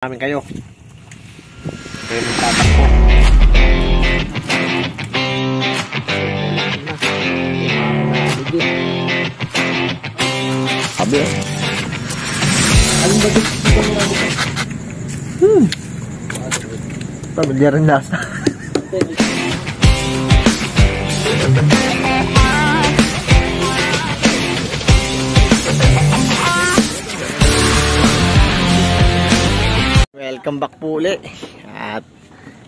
namin kayo. Kayo magtatakbo. Sabi alin ba ito? Pamilyar rin nasa. Welcome back po ulit. At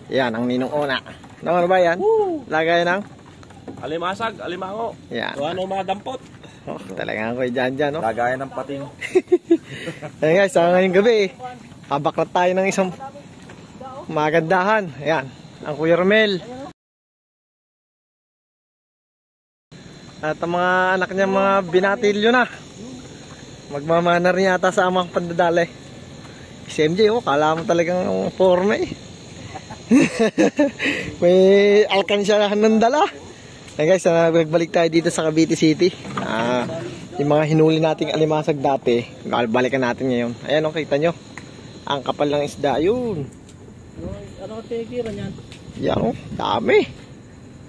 yan ang ninong una. Ano ba yan? Lagay ng alimasag, alimango. yan. Ano mga dampot. Oh, talagang ako dyan, no? Lagayan ng pating. Ayan guys, ngayong gabi habak na tayo ng isang magandahan. Ayan, ang Kuya Romel. At ang mga anak niya mga binatilyo na. Magmamana rin yata sa amang pandadali. Si MJ, oh, kala mo talagang forma eh. May alkansyahan ng dala. Ayan guys, nagbalik tayo dito sa Cavite City. Yung mga hinuli nating alimasag dati, balikan natin ngayon. Ayan, oh, kita nyo. Ang kapal ng isda, yun. Ano ang tigiran yan? Yan, oh, dami.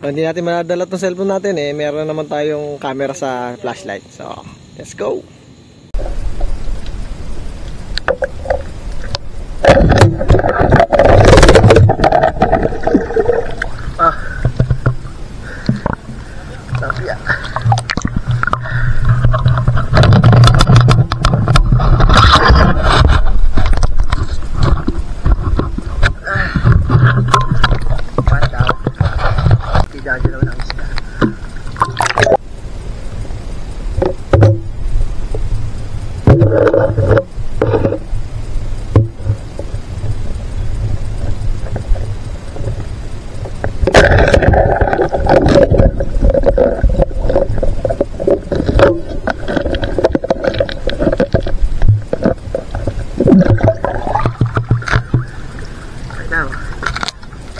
Kung hindi natin madadala itong cellphone natin, eh, meron naman tayong camera sa flashlight. So, let's go. Sabi ya. Pandaw. Tidak aja lang isda.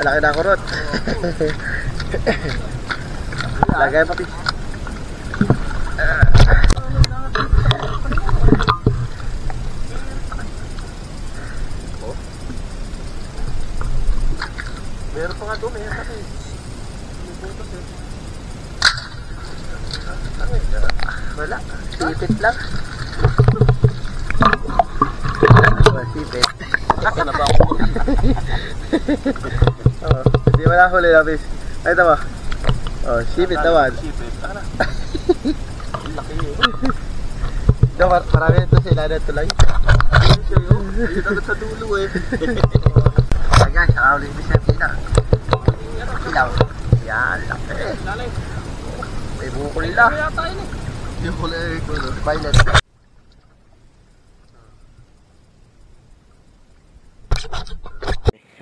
Malaki na kurot. Lagay pati. Meron pa nga doon eh. Wala. Sipit lang. Sipit. Asa na ba ako? Hindi mo na huli labis. Ay, tama. Oh, sipit naman. Sipit. Laki yun. Ito, marami ito sila na tulay. Dito sa dulo eh. Ay guys, nakahuli yung bisyan sila. Ilaw. Yan, laki. May bukol nila. Yung huli ito. Violet.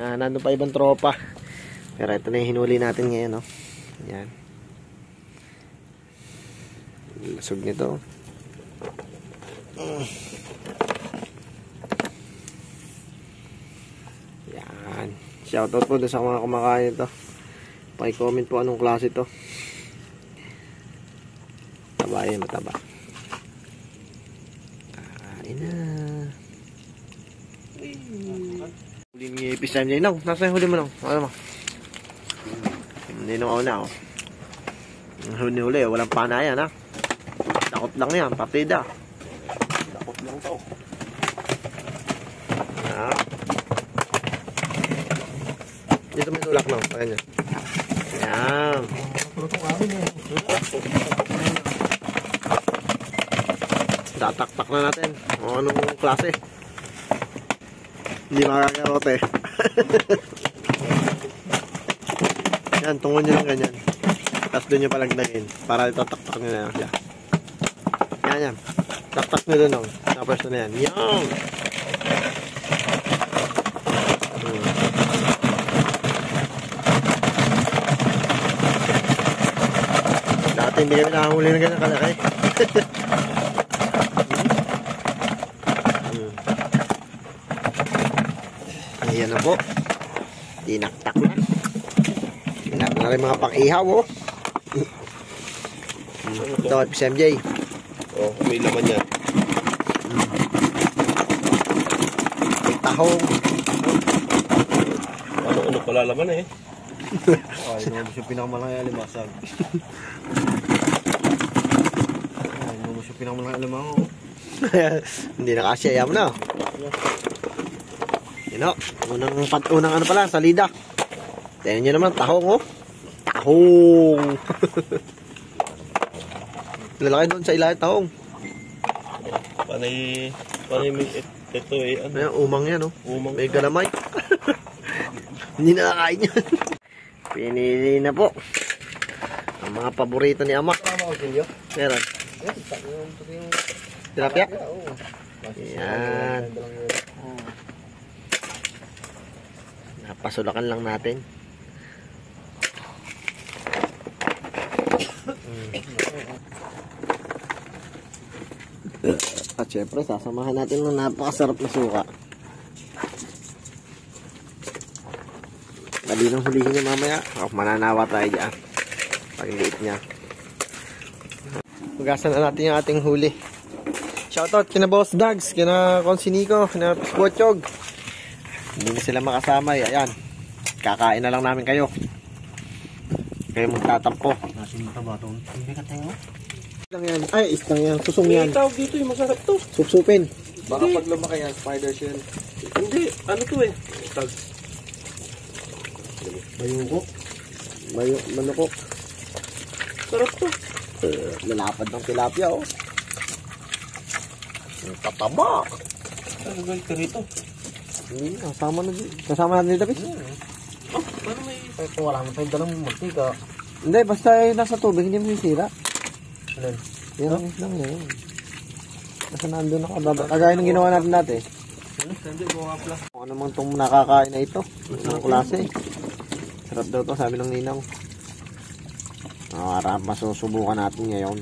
Nandun pa ibang tropa. Pero ito na yung hinuli natin ngayon, no? Yan. Lasog nito. Yan. Shoutout po doon sa mga kumakain ito. Paki-comment po anong klase ito. Taba yan, mataba. Kain na. Huli ni Pisam niya. Nang, nasa yung huli mo nang? Ano mo? Hindi nung una, oh. Huli, walang panayan, ha? Takot lang yan, partida. Takot lang to. Dito may tulak lang, ayan yan. Ayan. Tataktak na natin. O anong klase? Hindi makakarote. Yan, tungon nyo lang ganyan. Tapos doon nyo palagdagin. Para itataktak nyo na siya. Yan, yan. Taktak nyo doon. Tapos na yan. Yan! Dati hindi kami nakahuli na ganyan kalaki. Ayan na po. Tinaktak na. Tinaktak na rin mga pang-ihaw, oh. Ito at PSMJ. Oh, may laman yan. May taho. tahong. Ano pala laman eh. Ay, lumabas yung pinakamalaki alimasag. Ay, lumabas yung pinakamalaki alimango. Hindi na kasi, ayaw mo na. Yun o, unang ano pala, salida. Tignan nyo naman, tahong oh. Tahong. Lalaki doon sa ilalim, tahong. Panay may ito eh. Ano? Ayan, umang yan oh. Umang. May galamay. Hindi nakakain yan. Pinili na po ang mga paborito ni Ama. Meron. Tilapia? Ayan. Napasulakan lang natin. At syempre, sasamahan natin ng napakasarap na suka. Dali nang hulihin niya mamaya. Mananawa tayo dyan. Pagliit niya. Hugasan na natin yung ating huli. Shoutout kina Boss Dags, kina Consinico, kina Bochog. Hindi na sila makasama. Ayan. Kakain na lang namin kayo. Kayo magtatampo. Nasin mo ito ba ito? Hindi ka tayo? Islang yan. Ay, islang yan. Susong yan. May tawag dito yung masarap to. Supsupin. Baka pag lumaki yan, spider shell. Hindi, ano to eh. Tag. Mayungkok. Manukok. Sarap to. Lalapad ng tilapia oh. Ang tataba. Ano gawin ka rito? Kasama na dito. Kasama natin dito, Pis. Oh, paano may... Ito, wala mo tayong dalang mantika. Hindi, basta nasa tubig, hindi mo sisira. Alin? Yan ang islang yan. Basta nandun nakababa. Kagaya ng ginawa natin dati. Hindi, buka pala. Kung ano man itong nakakain na ito. Ang klase. Sarap daw to, sabi ng ninang. Masusubukan natin ngayon.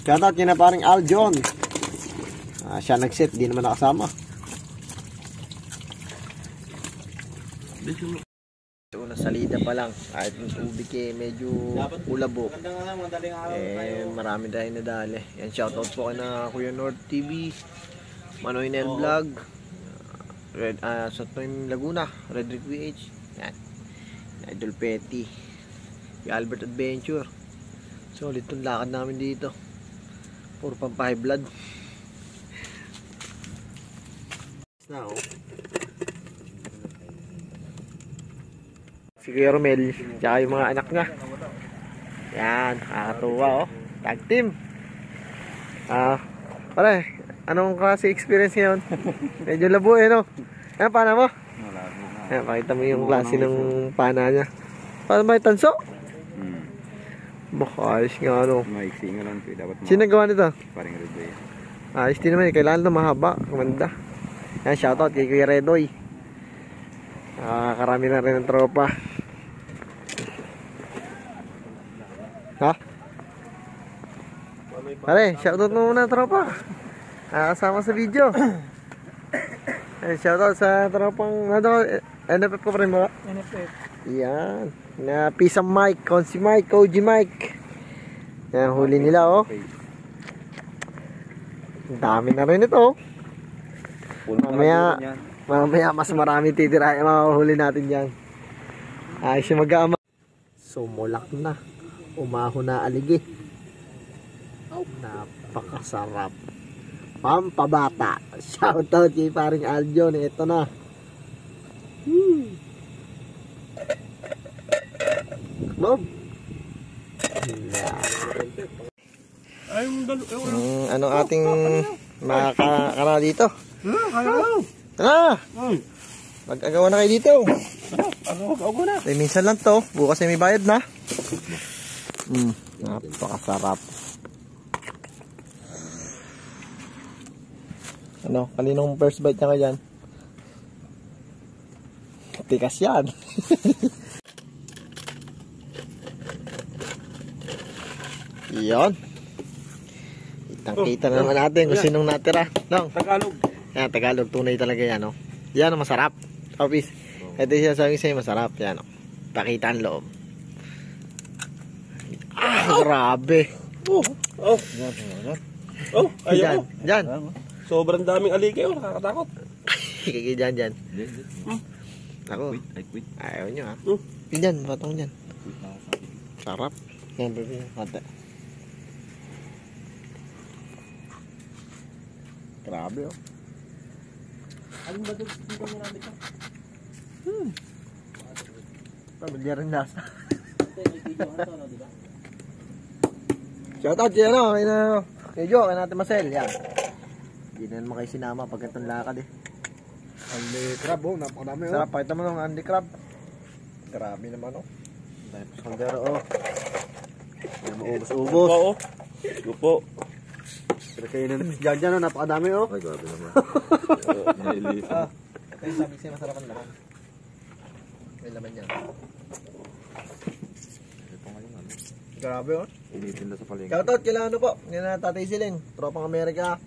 Shoutout kina paring Aljon. Siya nag-set, di naman nakasama. So, salida pa lang. Kahit yung tubig eh, medyo ulabo. Marami dahil nadali. Yan, shoutout po kay na Kuya North TV, Manoy Nel Vlog, sa Toym Laguna, Red Rick VH. Yan. Idol Petty, Albert Adventure. Solid itong lakad namin dito. Puro pampahay blood. Now, si Kuya Romel, tsaka yung mga anak niya. Yan, nakakatuwa oh. Tag team. Pare, anong klase experience ngayon? Medyo labo eh no? Ayan, pana mo? Ayan, pakita mo yung klase ng pana niya. Paano ba yung tanso? Baka ayos nga ano. Maiksi nga lang ito. Dapat Sino nagawa nito? paring Redoy. Ayos din naman eh, kailangan na mahaba, kumanda. Yan, shoutout kay Kuya Redoy. Karami na rin ng tropa. Ha? Pare, shoutout mo muna tropa. Kasama sa video. Shoutout sa tropang NFF ko pa rin ba? NFF. Yan. Na Pisa Mike, Consi Mike, Koji Mike. Yan, huli nila oh. Ang dami na rin ito. Mamaya mas marami titira yung mahuhuli natin dyan. Ayos yung mag-aama. Sumulak na. Umaho na aligi. Napakasarap. Pampabata. Shoutout kay paring Aljon. Ito na. Bob. Ano ating makakara dito? Tara! Mag-agawa na kayo dito. Ako na. Minsan lang to. Bukas ay may bayad na. Napakasarap. Ano? Kaninong first bite niya ka dyan? Tikas yan. Iyon. Kitang-kita na naman natin kung sinong natira. No? Tagalog. Yan, Tagalog. Tunay talaga yan, no? Yan, ang masarap. Office. Ito yung sinasabi sa'yo, masarap. Yan, no? Pakita ang loob. Grabe. Ayaw. Diyan. Sobrang daming aligay, nakakatakot. Kaya dyan. Hindi. Ako. I quit. Ayaw nyo ha. Hmm. Dyan, patong dyan. Quit na ako sa akin. Sarap. Yan, baby. Hata. Grabe oh. Ano ba doon? Dito mo namin ito? Pamilyar rin lasa. Ito, may video ano to, di ba? Shoutout siya no. Kay Jo, kay natin Marcel. Yan. Hindi na naman kayo sinama pag itong lakad eh. Andy crab oh, napakadami oh. Sarap. Pakita mo nung Andy Crab. Grabe naman oh. Dahil pa sandero oh. Yan, maubos-ubos. Oo. Lupo. Pero kayo na naman dyan oh, napakadami oh. Ay, grabe naman. Nailit. Ah, kaya sabi siya masarap ang laman. May laman yan. Ito ngayon ano. Grabe oh. Initinda sa palengke. Shoutout kila ano po. Yan na Tatay Siling. Tropang Amerika.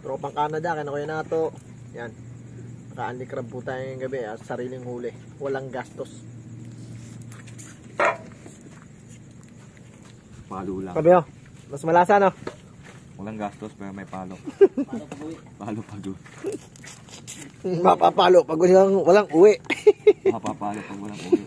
Tropang Canada. Kaya na kuya nato. Yan. Naka-Andy Crab po tayo ngayong gabi. At sariling huli. Walang gastos. Palo lang. Sabi oh. Mas malasa no? Walang gastos pero may palo. Palo pagod. Mapapalo pag walang uwi. Mapapalo pag walang uwi.